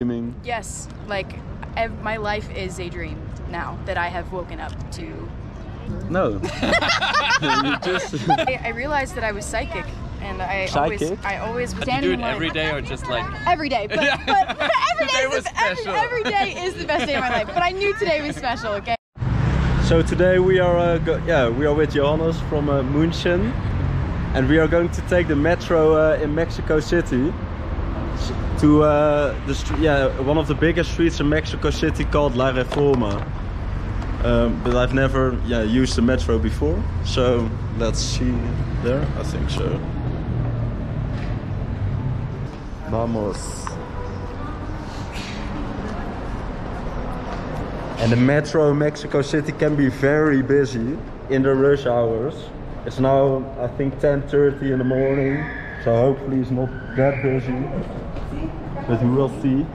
dreaming? Yes, like my life is a dream now that I have woken up to. No. You just... I realized that I was psychic, and I Psychic? always Do you do it every day or just like? every day, but every day is the best day of my life. But I knew today was special. Okay. So today we are we are with Johannes from München, and we are going to take the metro in Mexico City to one of the biggest streets in Mexico City called La Reforma. But I've never used the metro before, so let's see there. I think so. Vamos. And the metro in Mexico City can be very busy in the rush hours. It's now, I think, 10:30 in the morning, so hopefully it's not that busy, but we will see.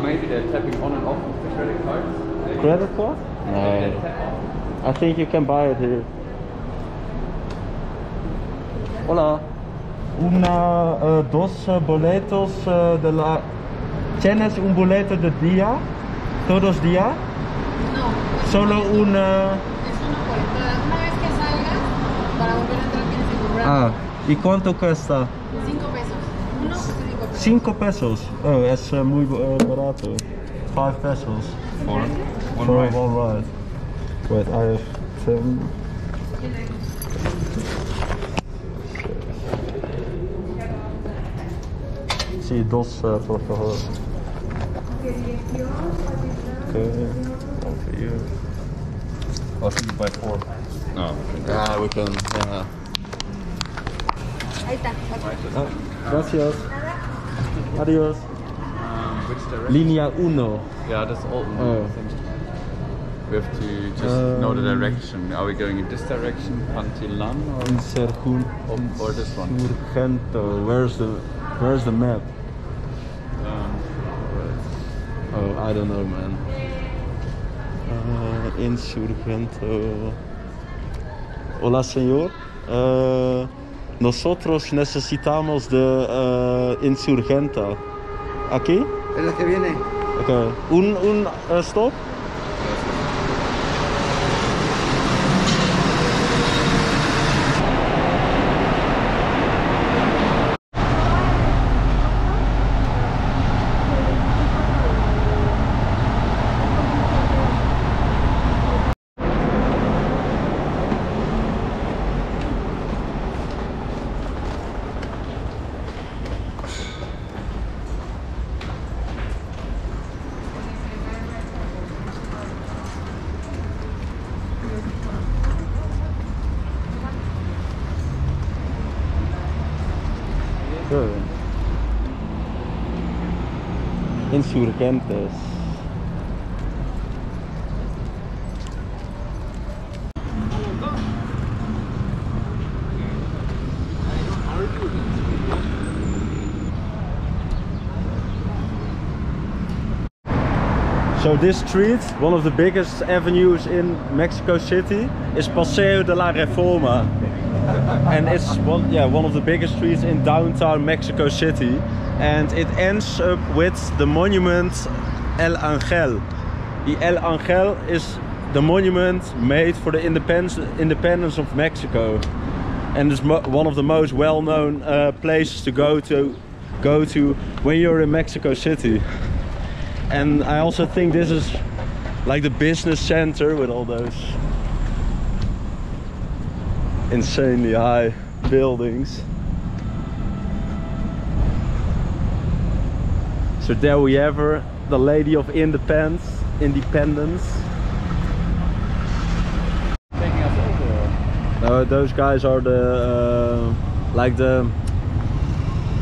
Maybe they're tapping on and off with the credit cards. Credit card? No. I think you can buy it here. Hola. Dos boletos de la... ¿Tienes un boleto de día? ¿Todos días? No. Solo una... Es una boleta. Una vez que salgas, para volver a entrar tienes que comprar. Ah, ¿y cuánto cuesta? 5 pesos. Uno, 5 pesos. 5 pesos? Oh, es muy barato. 5 pesos. For one For ride. one ride. Wait, I have 7. Sí, dos, por favor. Okay, one for you. Or should you buy 4? No. Yeah, we can, yeah. Ahí está. Ah, gracias. Adios. Which direction? Línea 1. Yeah, that's all. Oh. I think. We have to just know the direction. Are we going in this direction, Pantilan, or this one? Insurgento. Where's the map? Oh, I don't know, man. Insurgento. Hola, señor. Nosotros necesitamos de Insurgenta. ¿Aquí? Es la que viene. Okay. Un stop. Good. Insurgentes. So this street, one of the biggest avenues in Mexico City, is Paseo de la Reforma. And it's one of the biggest streets in downtown Mexico City, and it ends up with the monument El Ángel. The El Ángel is the monument made for the independence of Mexico, and it's one of the most well-known places to go to when you're in Mexico City. And I also think this is like the business center with all those insanely high buildings. So there we have her, the Lady of Independence. Taking us over. No, those guys are the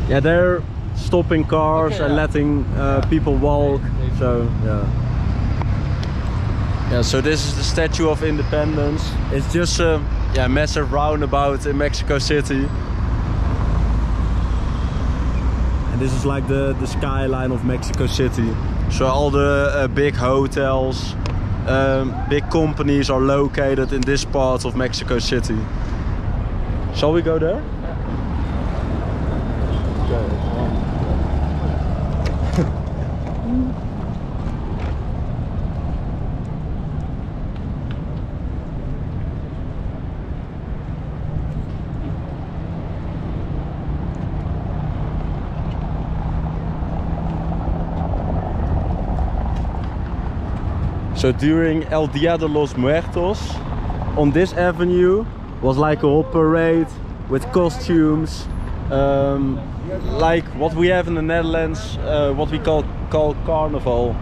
they're stopping cars and letting people walk. So so this is the Statue of Independence. It's just a massive roundabout in Mexico City, and this is like the skyline of Mexico City. So all the big hotels, big companies are located in this part of Mexico City. Shall we go there? Okay. So during El Dia de los Muertos, on this avenue was like a whole parade with costumes, like what we have in the Netherlands, what we call carnival.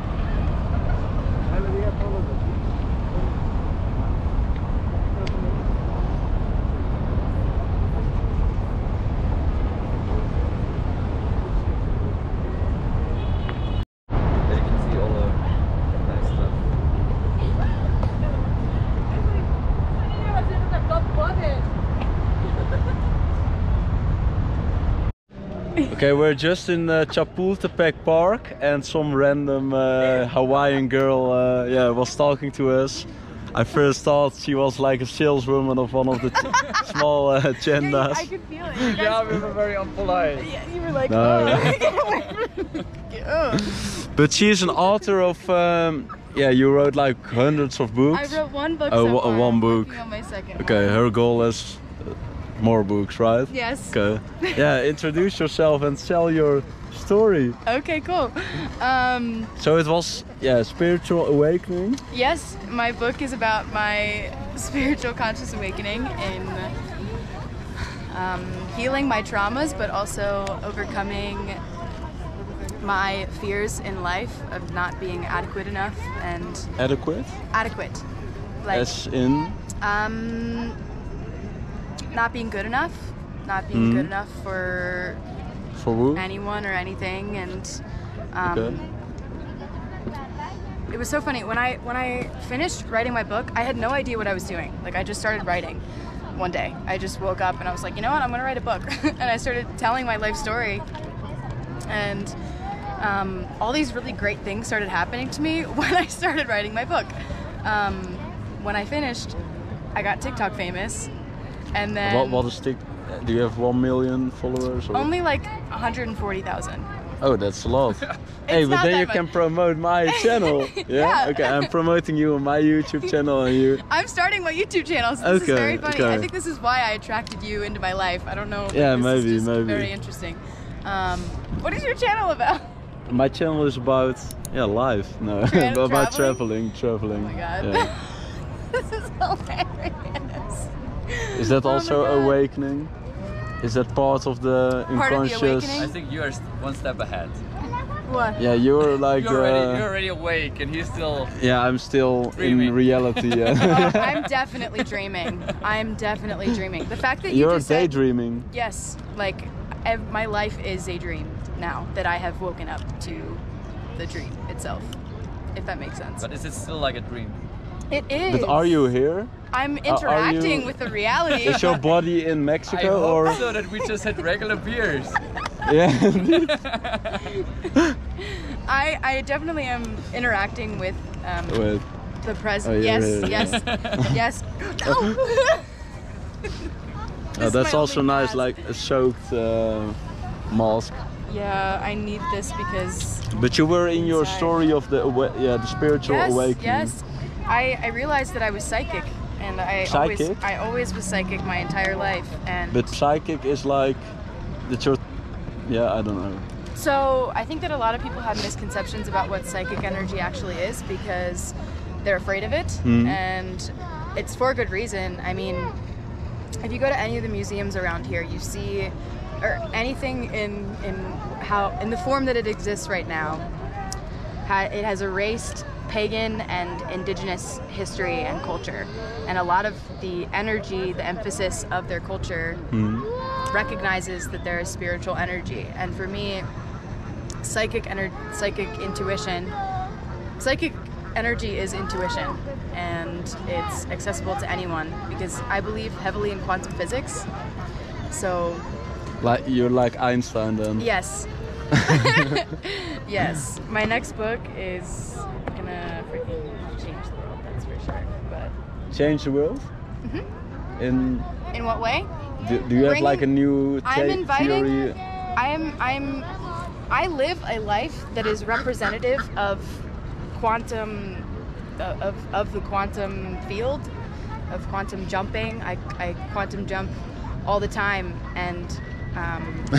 Okay, we're just in Chapultepec Park and some random Hawaiian girl was talking to us. I first thought she was like a saleswoman of one of the small agendas. I could feel it. Yeah, we were very unpolite. Yeah, you were like, No. oh. But she's an author of, you wrote like hundreds of books. I wrote one book Oh, so far. one I'm book. working on my second Okay, one. her goal is more books, right? Yes. Okay. Yeah, introduce yourself and tell your story. Okay, cool. So it was, spiritual awakening. Yes, my book is about my spiritual conscious awakening in healing my traumas, but also overcoming my fears in life of not being adequate enough and Adequate? adequate. Like, As in? not being good enough, not being good enough for who? anyone or anything, and Okay. it was so funny when I finished writing my book. I had no idea what I was doing. Like, I just started writing one day. I just woke up and I was like, you know what, I'm gonna write a book. And I started telling my life story, and all these really great things started happening to me when I started writing my book. When I finished, I got TikTok famous, and then What is do you have 1 million followers? Or? only like 140,000. Oh, that's a lot. Hey, but not then that you much. can promote my channel. Yeah. Okay, I'm promoting you on my YouTube channel and you. I'm starting my YouTube channel, so this is Okay, very funny. okay. I think this is why I attracted you into my life. I don't know. but Yeah, this maybe, is just maybe. very interesting. What is your channel about? My channel is about life. No, about traveling. Oh my god. Yeah. This is hilarious. Is that Oh my also God. awakening? Is that part of the Part of the unconscious? awakening? I think you are one step ahead. What? Yeah, you're like You're already awake, and he's still. Yeah, I'm still Dreaming. in reality. Yeah. Oh, I'm definitely dreaming. I'm definitely dreaming. The fact that you You're just said, daydreaming. yes, like my life is a dream now that I have woken up to the dream itself, if that makes sense. But is it still like a dream? It is. But are you here? I'm are you- interacting with the reality. Is your body in I Mexico hope or? so that we just had regular beers. Yeah. I definitely am interacting with Wait. the present. Oh, yeah, yes, yeah. yes, yes. Oh, is that's my also only nice, mask. like a soaked mask. Yeah, I need this because But you were in your Inside. story of the the spiritual yes, awakening. yes. I realized that I was psychic, and Psychic? I always was psychic my entire life, and But psychic is like that you're. Yeah, I don't know. so I think that a lot of people have misconceptions about what psychic energy actually is because they're afraid of it, Mhm. and it's for good reason. I mean, if you go to any of the museums around here, you see, or anything in the form that it exists right now, it has erased pagan and indigenous history and culture, and a lot of the energy, the emphasis of their culture recognizes that there is spiritual energy. And for me, psychic energy is intuition, and it's accessible to anyone because I believe heavily in quantum physics. So Like you're like Einstein then. yes. Yes, my next book is gonna freaking change the world, that's for sure. But Change the world. In in what way? do you have Bringing- like a new I'm inviting theory? I live a life that is representative of quantum, of the quantum field, of quantum jumping. I quantum jump all the time, and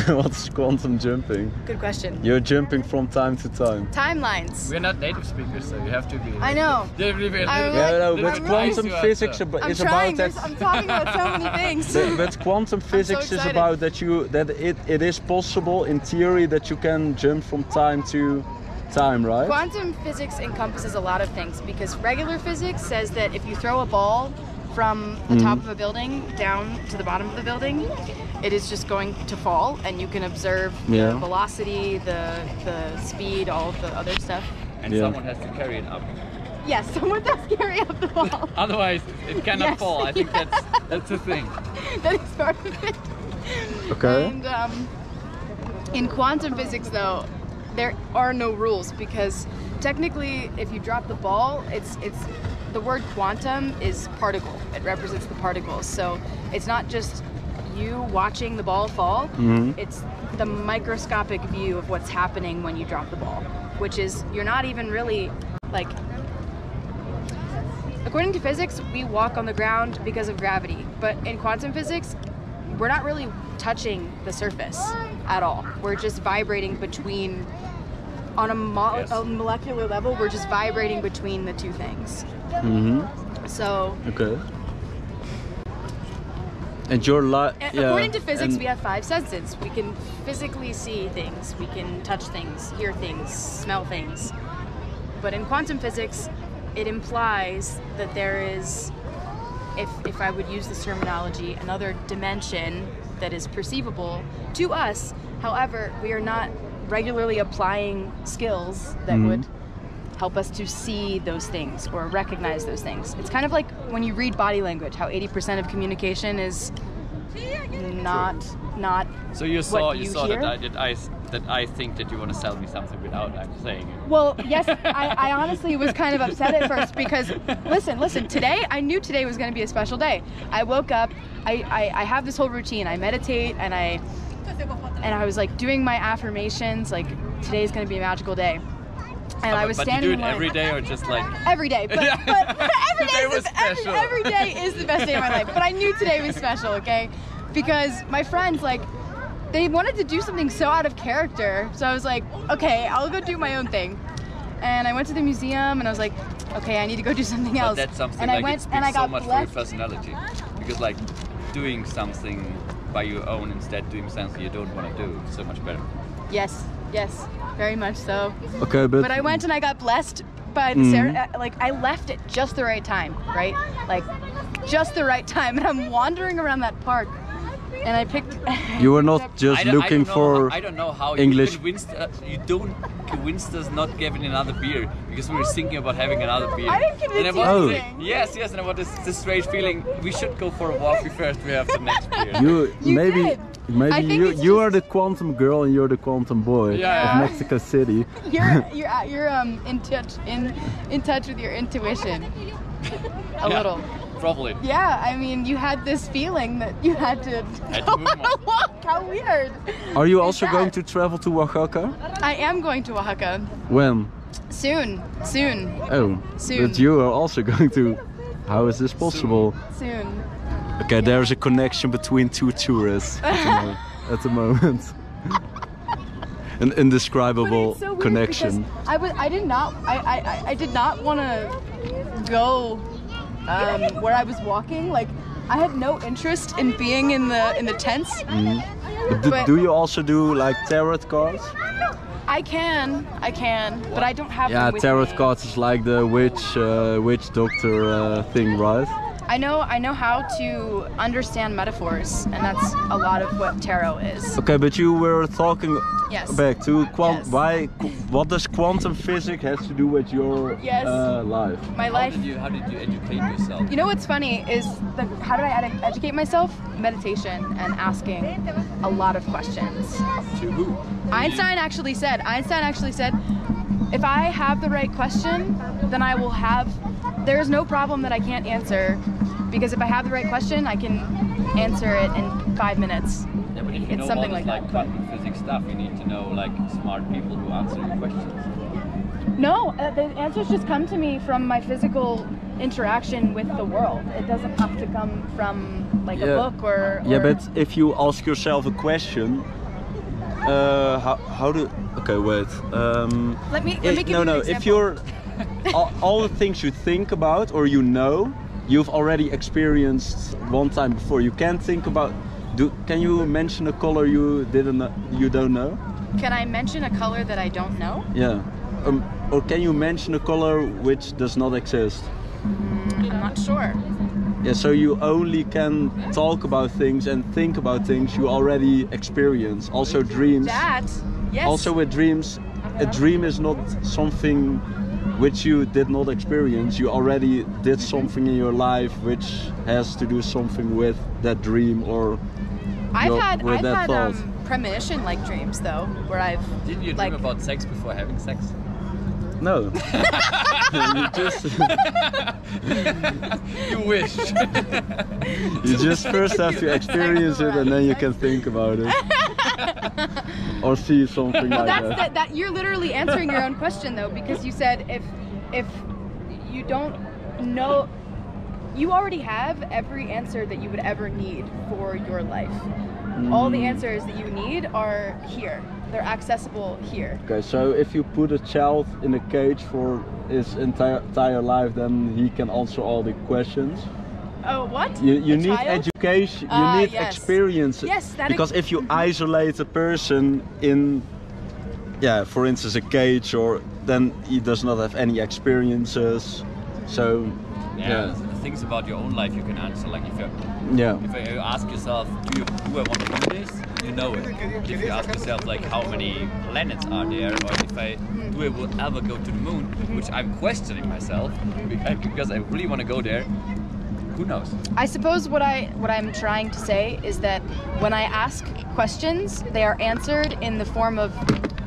What's quantum jumping? good question. You're jumping from time to time. Timelines. We're not native speakers, so you have to be. I know. You have to be a I'm little Yeah, no, bit- but I'm quantum nice you physics answer. I'm is trying. about that. I'm talking about so many things. But quantum physics is excited. about that it is possible in theory that you can jump from time to time, right? Quantum physics encompasses a lot of things because regular physics says that if you throw a ball from the top of a building down to the bottom of the building, it is just going to fall, and you can observe Yeah. the velocity, the speed, all of the other stuff. And Yeah. someone has to carry it up. Yes, someone does carry up the ball. Otherwise, it cannot Yes, fall. I think that's the thing. That is part of it. Okay. And in quantum physics, though, there are no rules because technically, if you drop the ball, it's the word quantum is particle. It represents the particles. So it's not just you watching the ball fall. It's the microscopic view of what's happening when you drop the ball, which is you're not even really like. According to physics, we walk on the ground because of gravity, but in quantum physics, we're not really touching the surface at all. We're just vibrating between, on a, a molecular level, we're just vibrating between the two things. So, Okay. And your life. according to physics, we have 5 senses. We can physically see things, we can touch things, hear things, smell things. But in quantum physics, it implies that there is, if I would use this terminology, another dimension that is perceivable to us. However, we are not regularly applying skills that would help us to see those things or recognize those things. It's kind of like when you read body language, how 80% of communication is not So you saw what you you saw hear? that I think that you want to sell me something without actually saying it. Well, yes, I honestly was kind of upset at first because, listen, today, I knew today was going to be a special day. I woke up, I have this whole routine. I meditate and I was like doing my affirmations, like today's going to be a magical day. And I was but standing you in do it line. every day or just like Every day, but every day Today is was special. every day is the best day of my life. But I knew today was special, okay? Because my friends, like, they wanted to do something so out of character. So I was like, okay, I'll go do my own thing. And I went to the museum and I was like, okay, I need to go do something but else. that's something and like I went it speaks and I so got much for your blessed. personality. Because like doing something by your own instead doing something you don't want to do is so much better. Yes, very much so. Okay, But I went and I got blessed by the like I left at just the right time, right? Like just the right time, and I'm wandering around that park, and I picked. you were not just looking for I don't know how English. you don't convinced us not getting another beer because we were thinking about having another beer. I didn't convince And you I was anything. yes, and I want this strange feeling. We should go for a walk first. We have the next beer. You maybe did. I maybe think you it's you just- are the quantum girl and you're the quantum boy Yeah. of Mexico City. You're in touch with your intuition a Yeah, little. Probably. Yeah, I mean, you had this feeling that you had to Had go to move on a more. walk. How weird. Are you is also that? going to travel to Oaxaca? I am going to Oaxaca When? soon. Oh, Soon. but you are also going to. How is this possible? Soon. Okay, there's a connection between two tourists at the moment. An indescribable But it's so weird connection. because I did not want to go where I was walking. Like I had no interest in being in the tents. But do you also do like tarot cards? I can, but I don't have Yeah, them with tarot me. cards is like the witch doctor thing, right? I know how to understand metaphors, and that's a lot of what tarot is. Okay, but you were talking Yes. back to Yes. what does quantum physics has to do with your Yes. life? My How life. did you educate yourself? You know what's funny is how did I educate myself? Meditation and asking a lot of questions. To who? Einstein actually said, if I have the right question, then I will have, there is no problem that I can't answer, because if I have the right question, I can answer it in 5 minutes. Yeah, but if you It's know something all like this, that. quantum physics stuff. You need to know like smart people who answer your questions. No, the answers just come to me from my physical interaction with the world. It doesn't have to come from like a book or... Yeah, but if you ask yourself a question, how do... Okay, wait. Let me give you an example. If you're... all the things you think about or you know, you've already experienced one time before. You can't think about... Can you mention a color you don't know? Can I mention a color that I don't know? Yeah. Or can you mention a color which does not exist? I'm not sure. Yeah, so you only can talk about things and think about things you already experience. Also dreams. That, yes. Also with dreams, a dream is not something which you did not experience. You already did something in your life which has to do something with that dream or I've had thought. premonition-like dreams though, where I've... Didn't you dream about sex before having sex? No. You just... You wish. You just first have to experience it and then you can think about it. Or see something like that. That. You're literally answering your own question though, because you said if you don't know, you already have every answer that you would ever need for your life. All the answers that you need are here. They're accessible here. Okay, so if you put a child in a cage for his entire life, then he can answer all the questions. Oh, what? You need education, you need experience. Yes, because if you isolate a person in, for instance, a cage, or then he does not have any experiences. So, things about your own life you can answer. Like if you ask yourself, do I want to do this? You know it. If you ask yourself like how many planets are there, or if I will ever go to the moon, which I'm questioning myself because I really want to go there. Who knows? I suppose what I'm trying to say is that when I ask questions, they are answered in the form of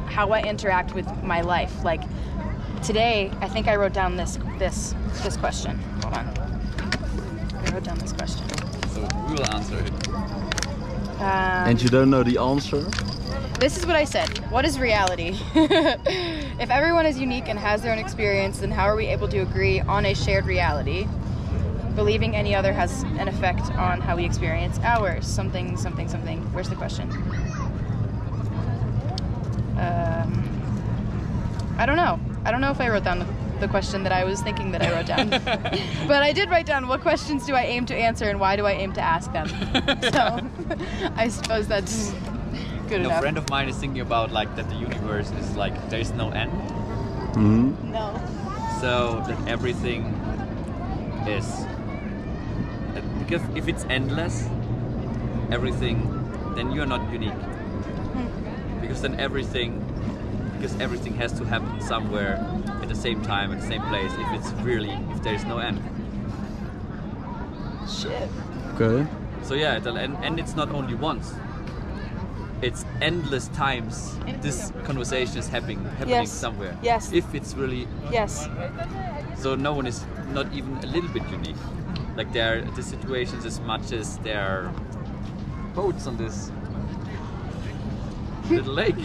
how I interact with my life. Like today, I think I wrote down this question. Hold on. I wrote down this question. So we will answer it. And you don't know the answer? This is what I said. What is reality? If everyone is unique and has their own experience, then how are we able to agree on a shared reality? Believing any other has an effect on how we experience ours. Something, something, something. Where's the question? I don't know. I don't know if I wrote down the question that I was thinking that I wrote down. But I did write down what questions do I aim to answer and why do I aim to ask them. So I suppose that's good enough. A friend of mine is thinking about like that the universe is like there is no end. Mm-hmm. No. So that everything is... Because if it's endless, everything, then you're not unique. Because then everything has to happen somewhere at the same time, at the same place, if there is no end. Shit. Okay. So yeah, and it's not only once. It's endless times this conversation is happening somewhere. Yes. If it's really... Yes. So no one is not even a little bit unique. Like there are the situations as much as there are boats on this little lake.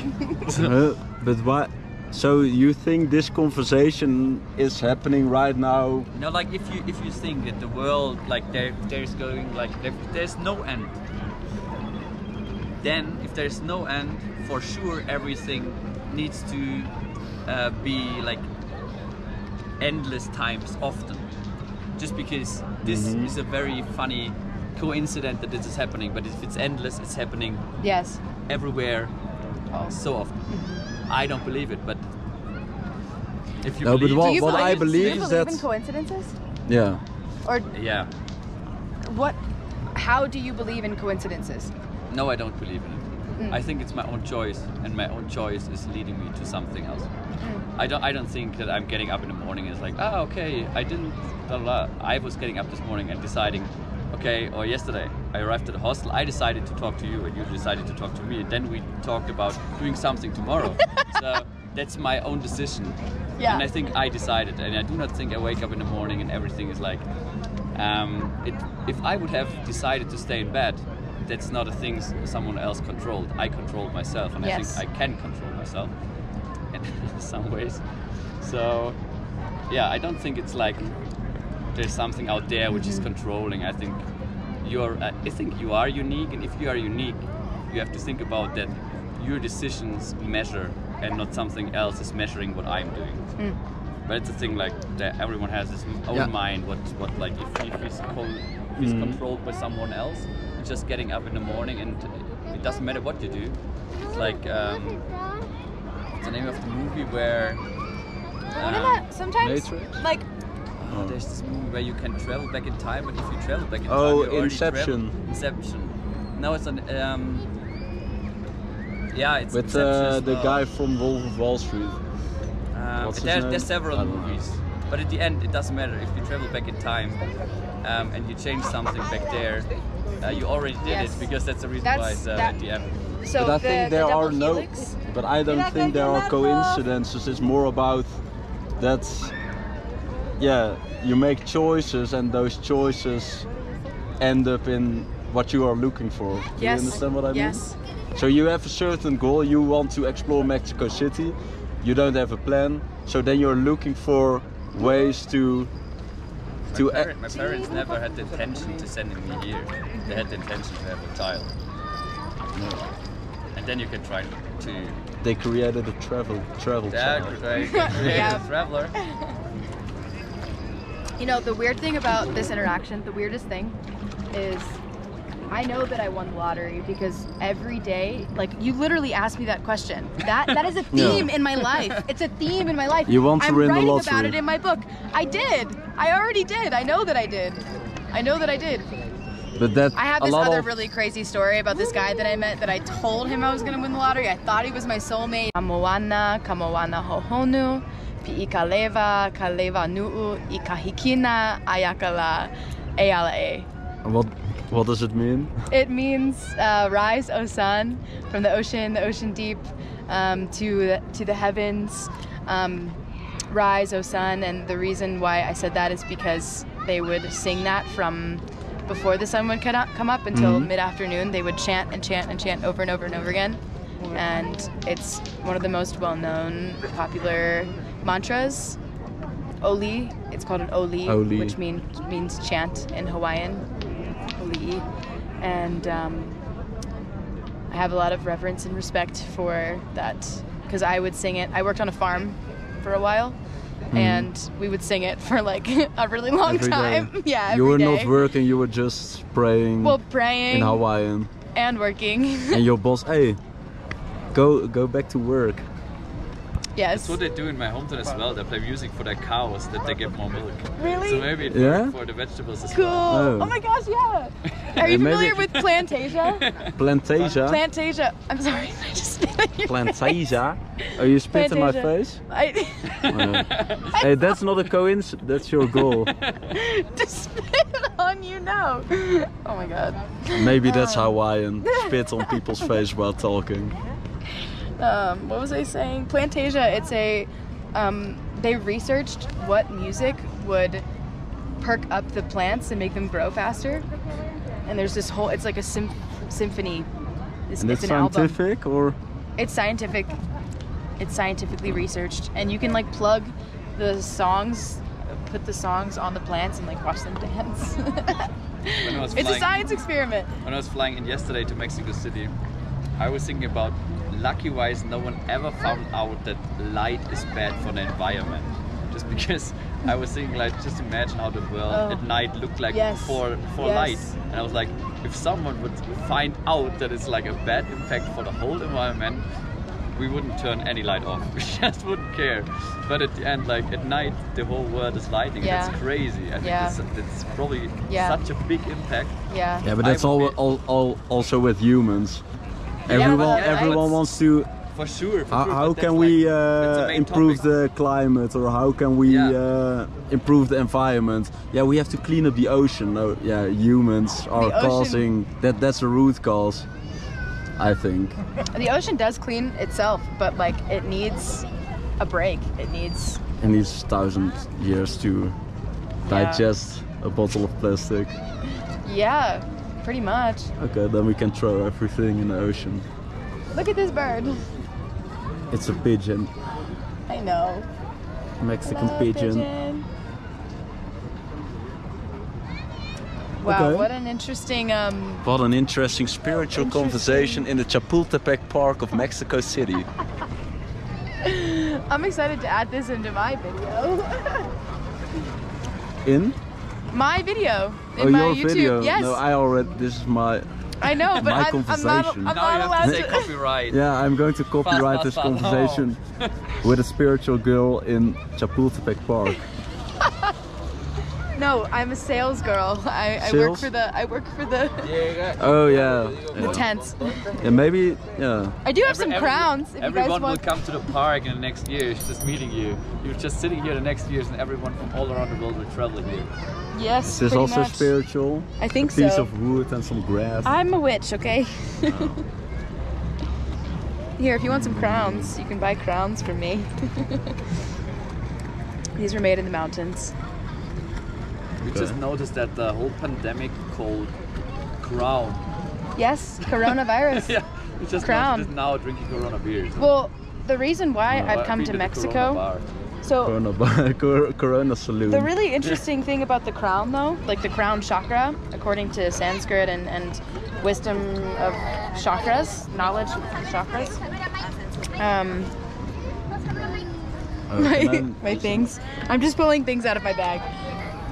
But why? So you think this conversation is happening right now? No, like if you think that the world like there's going like there's no end. Then if there's no end, for sure everything needs to be like endless times often. Just because this is a very funny coincidence that this is happening, but if it's endless, it's happening everywhere so often. I don't believe it, but if you believe but what I believe is that... Do you believe in coincidences? Yeah. Or yeah. How do you believe in coincidences? No, I don't believe in it. I think it's my own choice, and my own choice is leading me to something else. I don't think that I'm getting up in the morning and it's like, oh, okay, I didn't, blah, blah. I was getting up this morning and deciding, okay, or yesterday, I arrived at the hostel, I decided to talk to you and you decided to talk to me, and then we talked about doing something tomorrow. So that's my own decision. Yeah. And I think I decided, and I do not think I wake up in the morning and everything is like, if I would have decided to stay in bed, that's not a thing someone else controlled. I controlled myself, and I Yes. think I can control myself in some ways. So yeah, I don't think it's like there's something out there which is controlling. I think you are unique, and if you are unique, you have to think about that your decisions measure, and not something else is measuring what I'm doing. But it's a thing like that everyone has his own mind. What like if he's controlled by someone else, just getting up in the morning, and it doesn't matter what you do. It's like what's the name of the movie where Sometimes, Matrix? like, there's this movie where you can travel back in time, but if you travel back in time, Oh, you already Inception. traveled. Inception. No, it's an yeah, it's With Inception as the well. guy from Wolf of Wall Street. What's his name? There's several I don't know. movies, but at the end it doesn't matter if you travel back in time and you change something back there. You already did Yes. it, because that's the reason That's- why it's that- at the end. so But I the, think the there double are no. helix, But I don't think there are coincidences. It's more about that. Yeah, you make choices, and those choices end up in what you are looking for. Do you understand what I mean? Yes. So you have a certain goal. You want to explore Mexico City. You don't have a plan. So then you're looking for ways to. My parents never had the intention to send me here. They had the intention to have a child. And then you can try to. They created a travel Yeah, channel. create Yeah. a traveler. You know, the weird thing about this interaction, the weirdest thing, is I know that I won the lottery because every day, like, you literally asked me that question. That is a theme in my life. It's a theme in my life. You want to I'm win the writing lottery. about it in my book. I did. I already did. I know that I did. I know that I did. But that I have a this lot other of really crazy story about this guy that I met that I told him I was gonna win the lottery. I thought he was my soulmate. Kamoana hohonu, pi'ikaleva, kaleva nu'u, ikahikina, ayakala, ealae. what does it mean? It means rise, O sun, from the ocean deep, to the heavens. Rise, O sun, and the reason why I said that is because they would sing that from before the sun would come up until mid-afternoon. They would chant and chant and chant over and over and over again. And it's one of the most well-known, popular mantras. Oli, it's called an Oli, Oli. which means chant in Hawaiian. Oli. And I have a lot of reverence and respect for that because I would sing it. I worked on a farm for a while. And we would sing it for like a really long Every time. day. Yeah, You were every day. not working, you were just praying Well, praying in Hawaiian. and working. And your boss, hey, go back to work. Yes. That's what they do in my hometown as well. They play music for their cows that they get more milk. Really? So maybe it Yeah? works for the vegetables as Cool. well. Oh. Oh my gosh, yeah. Are you And maybe- familiar with Plantasia? Plantasia. Plantasia. I'm sorry. I just spit on your Plantasia. Oh, you spit in my Plantasia. face? I Hey, that's not a coincidence. That's your goal. to spit on you now. Oh my god. Maybe that's Hawaiian. Spit on people's face while talking. What was I saying? Plantasia. It's a. They researched what music would perk up the plants and make them grow faster. And there's this whole. It's like a symphony. And it's an album. scientific or? It's scientific. It's scientifically researched, and you can like plug the songs, put the songs on the plants, and like watch them dance. When I was It's a flying- science experiment. When I was flying in yesterday to Mexico City, I was thinking about, lucky-wise, no one ever found out that light is bad for the environment. Just because I was thinking, like, just imagine how the world at night looked like Yes. before Yes. light. And I was like, if someone would find out that it's like a bad impact for the whole environment, we wouldn't turn any light off. We just wouldn't care. But at the end, like at night, the whole world is lighting. Yeah. That's crazy. I think Yeah. it's probably Yeah. such a big impact. Yeah. Yeah, but I that's would all also with humans. but- Everyone Yeah, wants to. For sure. For How, sure, how but can that's we like- that's the main improve topic. the climate, or how can we Yeah. improve the environment? Yeah, we have to clean up the ocean. No, yeah, humans are The ocean- causing that. That's the root cause, I think. The ocean does clean itself, but like it needs a break. It needs. It needs 1,000 years to digest a bottle of plastic. Yeah. Pretty much. Okay, then we can throw everything in the ocean. Look at this bird. It's a pigeon. I know. Mexican Hello, pigeon. Wow, Okay. what an interesting What an interesting spiritual conversation in the Chapultepec Park of Mexico City. I'm excited to add this into my video. In? My video. In Oh, my your YouTube. video? Yes. No, I already. This is my. I know, but my I'm not, conversation. I'm Now not you have allowed to say to. copyright. Yeah, I'm going to copyright Fast, this fast, fast. conversation with a spiritual girl in Chapultepec Park. No, I'm a sales girl. I work Sales? for the. I work for the Oh yeah. the tents. Yeah, maybe. Yeah. I do have some crowns. If you guys Everyone will want. come to the park in the next year, just meeting you. You're just sitting here the next years, and everyone from all around the world will travel here. Yes. Is this pretty also much. spiritual? I think a piece so. of wood and some grass. I'm a witch, okay? Here, if you want some crowns, you can buy crowns from me. These were made in the mountains. We just noticed that the whole pandemic called crown. Yes, coronavirus. Yeah, we just Crown. noticed it now drinking Corona beers. Well, the reason why I've come We to did the Mexico, Corona bar. so Corona Saloon. the really interesting thing about the crown though, like the crown chakra, according to Sanskrit and wisdom of chakras, knowledge of chakras, my things. I'm just pulling things out of my bag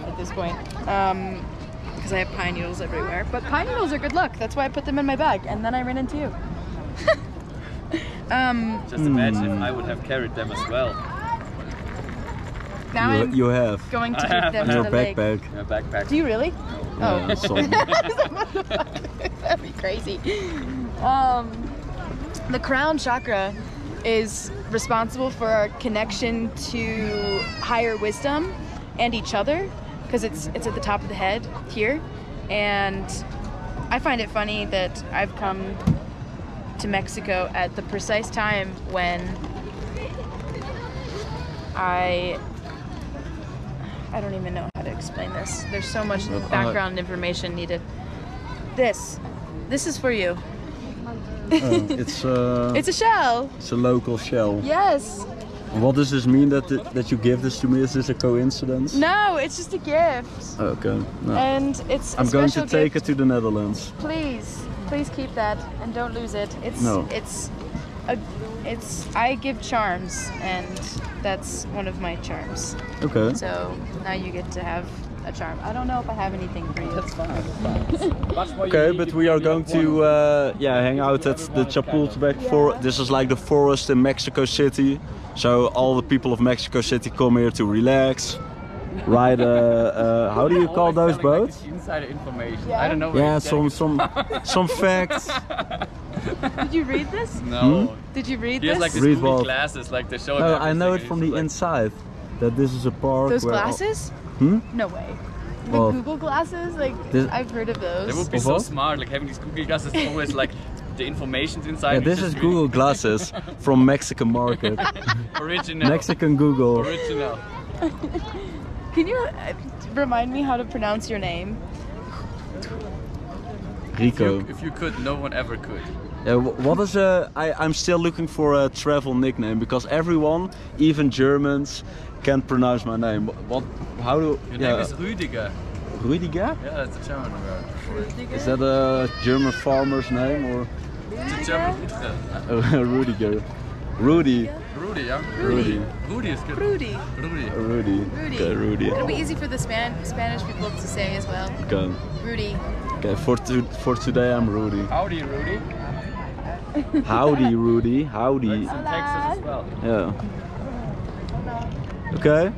at this point. Because I have pine needles everywhere. But pine needles are good luck. That's why I put them in my bag. And then I ran into you. Just imagine if I would have carried them as well. Now I'm you have going to I take have them in to your the lake. backpack. In a backpack. Do you really? Yeah, Oh. some. That'd be crazy. The crown chakra is responsible for our connection to higher wisdom and each other, because it's at the top of the head here. And I find it funny that I've come to Mexico at the precise time when I don't even know how to explain this. There's so much background information needed. This is for you. It's It's a shell. it's a local shell. Yes. What does this mean that you give this to me? Is this a coincidence? No, it's just a gift. Okay. No. And it's a I'm going to special take gift. it to the Netherlands. Please keep that and don't lose it. No. I give charms, and that's one of my charms. Okay. So now you get to have a charm. I don't know if I have anything for you. That's fine. That's fine. Much more Okay, unique but if we you are only going have to one. hang out at the Chapultepec Forest. This is like the forest in Mexico City. So all the people of Mexico City come here to relax. Ride how do you call Always those telling, like, boats? this insider information. Yeah? I don't know where Yeah, he's getting some facts. Did you read this? it. No. Did you read He has this? like these Read movie what? glasses, like they show. No, I everything, know it and from he's the like, inside. That this is a park. Those where all- glasses? Hmm? No way. The Well, Google glasses? Like, This- I've heard of those. They would be Of so what? smart, like having these Google glasses. Always like the information's inside. Yeah, and this it's is just really Google glasses from Mexican market. original. Mexican Google. Original. Can you remind me how to pronounce your name? Rico. If you could, no one ever could. Yeah, what is I'm still looking for a travel nickname because everyone, even Germans, can't pronounce my name. What? How do? Your name is Rüdiger. Rüdiger? Yeah, that's a German word. Is that a German farmer's name or It's a German Rüdiger. Rudiger? Rudy. Rudy, yeah? Rudy. Rudy is good. Rudy. Rudy. Rudy. Rudy. Okay, Rudy. It'll be easy for the Spanish people to say as well. Okay. Rudy. Okay. For today, I'm Rudy. Howdy, Rudy. Howdy, Rudy. Howdy. It's in Texas as well. Yeah. Okay.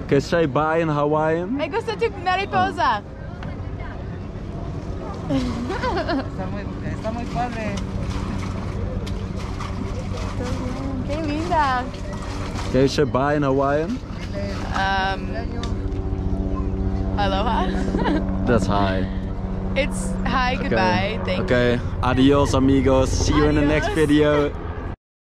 Okay. Say bye in Hawaiian. Me gusta tu mariposa. Está muy padre. Qué linda. Okay. Say bye in Hawaiian. Aloha. That's hi. It's hi, goodbye, thank you. Okay. Adios, amigos. See you in the next Adios. video.